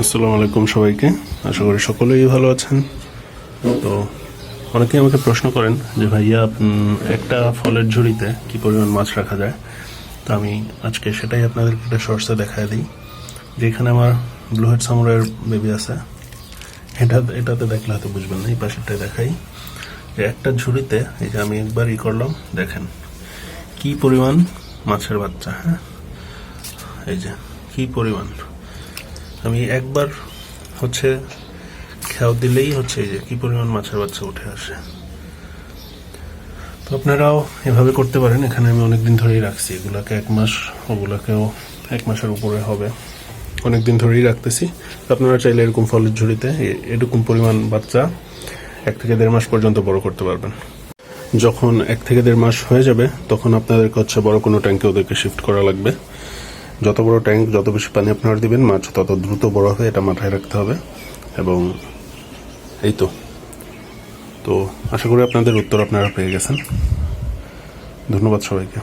আসসালামু আলাইকুম সবাইকে। আশা করি সকলেই ভালো আছেন। তো অনেকেই আমাকে প্রশ্ন করেন যে ভাইয়া একটা ফলের ঝুড়িতে কি পরিমাণ মাছ রাখা যায়। তো আমি আজকে সেটাই আপনাদেরকে একটা শর্টসে দেখায় দিই। যেখানে আমার ব্লু হেড সামুরাইয়ের বেবি আছে, এটাতে দেখলে হয়তো বুঝবেন না। এই পাশেরটাই দেখাই যে একটা ঝুড়িতে এই যে আমি একবার করলাম, দেখেন কি পরিমাণ মাছের বাচ্চা। হ্যাঁ, এই যে কি পরিমাণ, আমি একবার খেয়াল দিলেই এই যে কি পরিমাণ মাছের বাচ্চা উঠে আসে। তো আপনারাও এভাবে করতে পারেন। এখানে আমি অনেকদিন ধরেই রাখছি এগুলাকে, 1 মাস, ওগুলাকেও 1 মাসের উপরে হবে, অনেকদিন ধরেই রাখতেছি। তো আপনারা চাইলে এরকম ফলের ঝুড়িতে এরকম পরিমাণ বাচ্চা 1 থেকে 1.5 মাস পর্যন্ত বড় করতে পারবেন। যখন 1 থেকে 1.5 মাস হয়ে যাবে তখন আপনাদেরকে বড় কোনো ট্যাঙ্কে ওদেরকে শিফট করা লাগবে। যত বড় ট্যাঙ্ক, যত বেশি পানি আপনারা দিবেন, মাছ তত দ্রুত বড় হবে, এটা মাথায় রাখতে হবে। এবং এই তো আশা করি আপনাদের উত্তর আপনারা পেয়ে গেছেন। ধন্যবাদ সবাইকে।